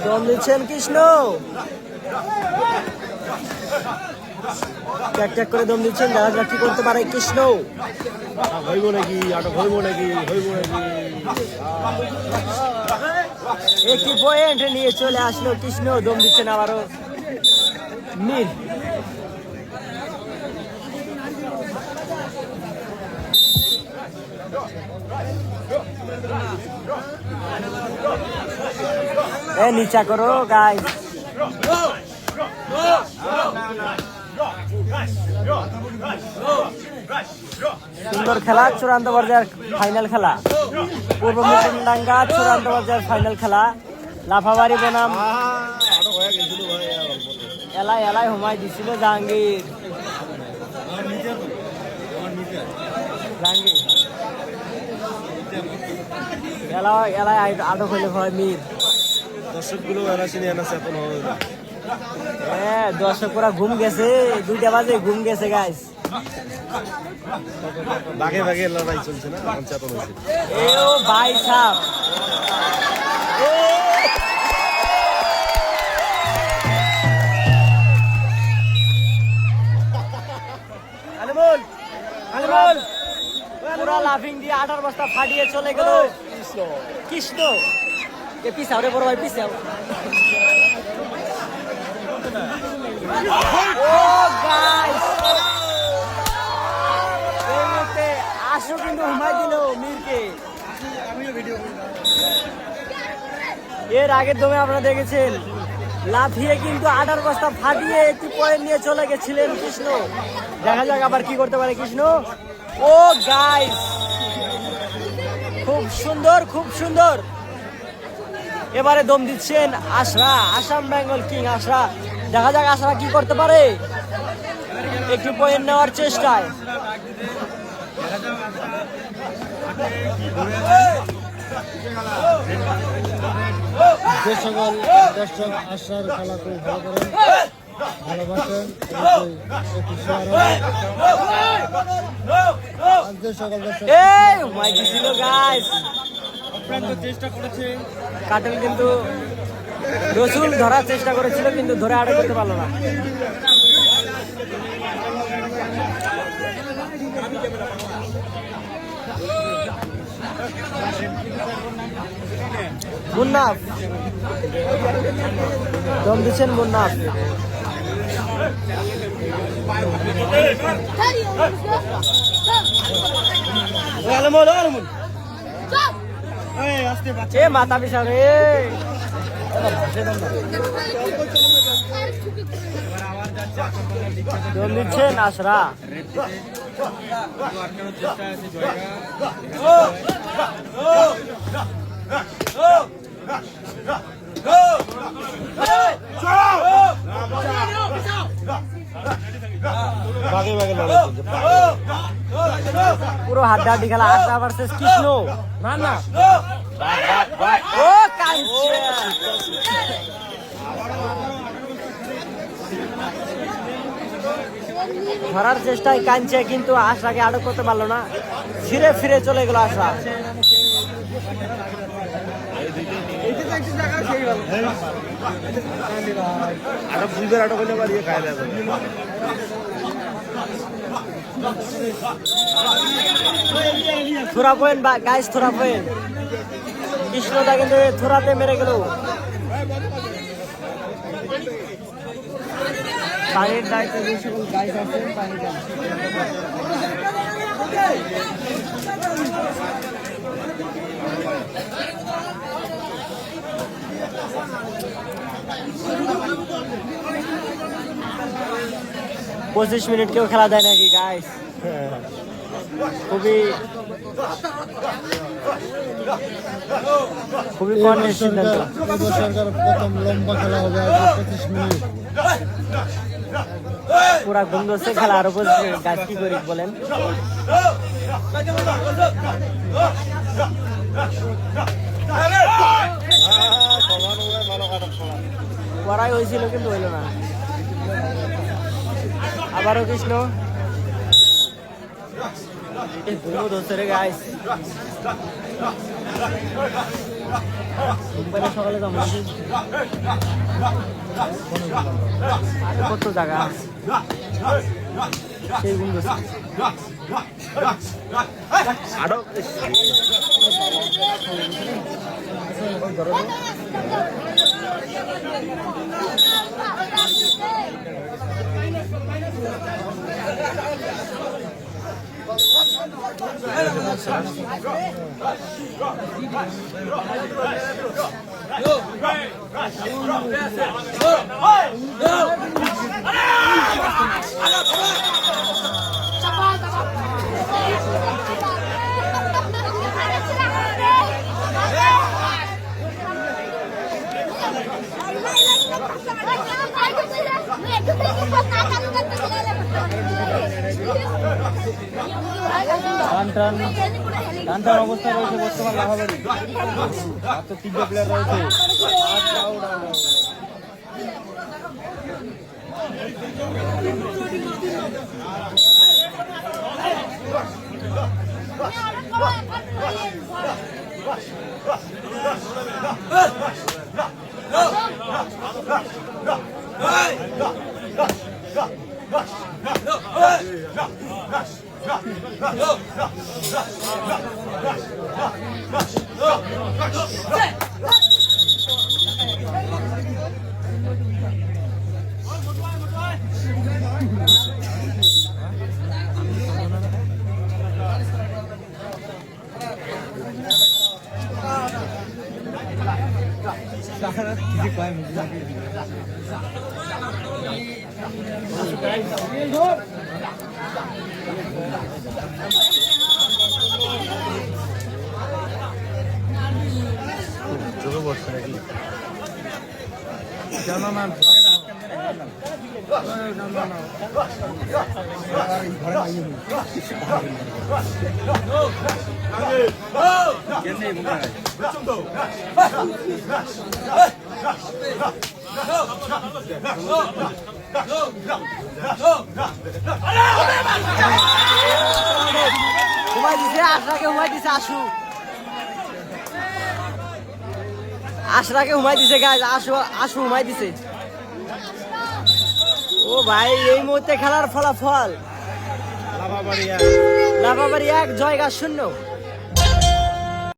দম দিচ্ছেন কৃষ্ণ, ট্যাক ট্যাক করে দম দিচ্ছেন। দেখা যাক কি করতে পারে কৃষ্ণ। হইব নাকি আটক হইব নাকি একটি পয়েন্ট নিয়ে চলে আসলো কৃষ্ণ। দম দিচ্ছেন আবারও মীর। নিচা করো গাইস। সুন্দর খেলা, চূড়ান্ত পর্যায়ের ফাইনাল খেলা। পূর্ব মুকুন্দাঙ্গা চূড়ান্ত পর্যায়ের ফাইনাল খেলা। লাফাবাড়ি বনাম এলাই হুমায় দিছিল জাহাঙ্গীর। এলাই আটক হইলে হয় মীর। দর্শকগুলো হ্যাঁ, দর্শক পুরা ঘুম গেছে, 2টা বাজে ঘুম গেছে গাইস। বাগে বাগে লড়াই চলছে না, চেতন হয়েছে। ও ভাই সাহেব, পুরা লাফিং দিয়ে 18 বস্তা ফাটিয়ে চলে গেল কৃষ্ণ। পিছাও রে বড় ভাই, পিছাও। আসো কিন্তু হুমায় দিল মীরকে। এর আগের দমে আপনারা দেখেছেন লাফিয়ে কিন্তু 18 বস্তা ফাটিয়ে একটি পয়েন্ট নিয়ে চলে গেছিলেন কৃষ্ণ। দেখা যাক আবার কি করতে পারে কৃষ্ণ। ও গাইস, খুব সুন্দর, খুব সুন্দর। এবারে দম দিচ্ছেন আশরা, আসাম বেঙ্গল কিং আশরা। দেখা যাক আশরা কি করতে পারে একটু পয়েন্ট নেওয়ার চেষ্টায়। যে সকল দর্শক আশরার খেলা খুব ভালো করেন, ভালোবাসেন, যে সকল দর্শক চেষ্টা করেছে কাটেল কিন্তু রসুল ধরার চেষ্টা করেছিল কিন্তু ধরে আটক করতে পারলো না। মুন্নাফ দম দিচ্ছেন, মুন্নাফ। মাথা পিছা রে, দম দিচ্ছেন আশরা। পুরো হাড্ডাহাড্ডি খেলা, আশরা ভার্সেস কৃষ্ণ। না ও ধরার চেষ্টায় কাঁদছে কিন্তু আশরাকে আটক করতে পারলো না। ফিরে ফিরে চলে গেল আশরা। থোড়া পয়েন্ট গাইস, থোড়া পয়েন্ট। কৃষ্ণদা কিন্তু থোড়াতে মেরে গেল। পানির দায়িত্ব যে সকল গাইস আছেন পানি দেন। পঁচিশ মিনিট কেউ খেলা দেয় নাকি গাইস? খুবই সিদ্ধান্ত। সরকার প্রথম লম্বা খেলা হবে 25 মিনিট। পুরা ঘুম ধরছে, খেলা আরো 25 মিনিট। গাছ কি করি বলেন? লড়াই হয়েছিল কিন্তু হইল না। আবারও কৃষ্ণ ধরছে রে গাইস। রোববারে সকালে যাবো নাকি? কত জায়গা সেই গুণ আরো টান টান অবস্থা রয়েছে বর্তমান লাভাবাড়ি। মাত্র 3টে প্লেয়ার রয়েছে। জোরে বসছে নাকি? ঘুমাই দিছে আশরাকে, ঘুমাই দিছে আশু, আশরাকে ঘুমাই দিছে গাইজ। আশু ঘুমাই দিছে। ও ভাই, এই মুহূর্তে খেলার ফলাফল লাভাবাড়ি লাভাবাড়ি 1 জয়গা 0।